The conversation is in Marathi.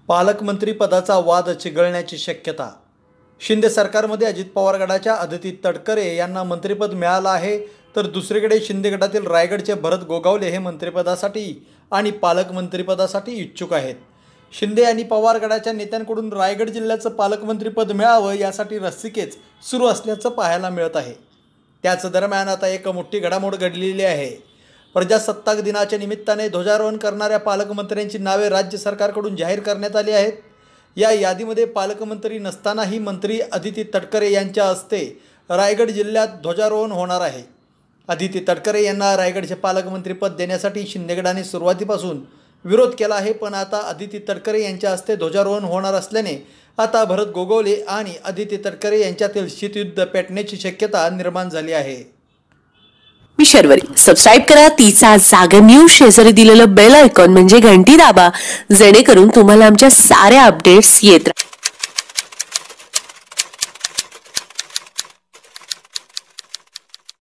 पालकमंत्री पदाचा वाद चिघळण्याची शक्यता। शिंदे सरकारमध्ये अजित पवार गटाच्या अदिती तटकरे यांना मंत्रिपद मिळालं आहे, तर दुसरीकडे शिंदे गटातील रायगडचे भरत गोगावले हे मंत्रिपदासाठी आणि पालकमंत्रीपदासाठी इच्छुक आहेत। शिंदे आणि पवार गटाच्या नेत्यांकडून रायगड जिल्ह्याचं पालकमंत्रीपद मिळावं यासाठी रस्सीखेच सुरू असल्याचं पाहायला मिळत आहे। त्याच दरम्यान आता एक मोठी घडामोड घडलेली आहे। प्रजासत्ताक दिनाच्या निमित्ताने ध्वजारोहण करणाऱ्या पालकमंत्र्यांची नावे राज्य सरकारकडून जाहीर करण्यात आली आहेत। या यादीमध्ये पालकमंत्री नसतानाही मंत्री अदिती तटकरे यांच्या हस्ते रायगड जिल्ह्यात ध्वजारोहण होणार आहे। अदिती तटकरे यांना रायगडचे पालकमंत्रीपद देण्यासाठी शिंदे गटाने सुरुवातीपासून विरोध केला आहे, पण आता अदिती तटकरे यांच्या हस्ते ध्वजारोहण होणार असल्याने आता भरत गोगावले आणि अदिती तटकरे यांच्यातील शीतयुद्ध पेटण्याची शक्यता निर्माण झाली आहे। मी शर्वरी, सबस्क्राइब करा तिचा जागर न्यूज, शेजारी दिलेलं बेल आयकॉन म्हणजे घंटी दाबा, जेणेकरून तुम्हाला आमच्या साऱ्या अपडेट्स येत राहतील।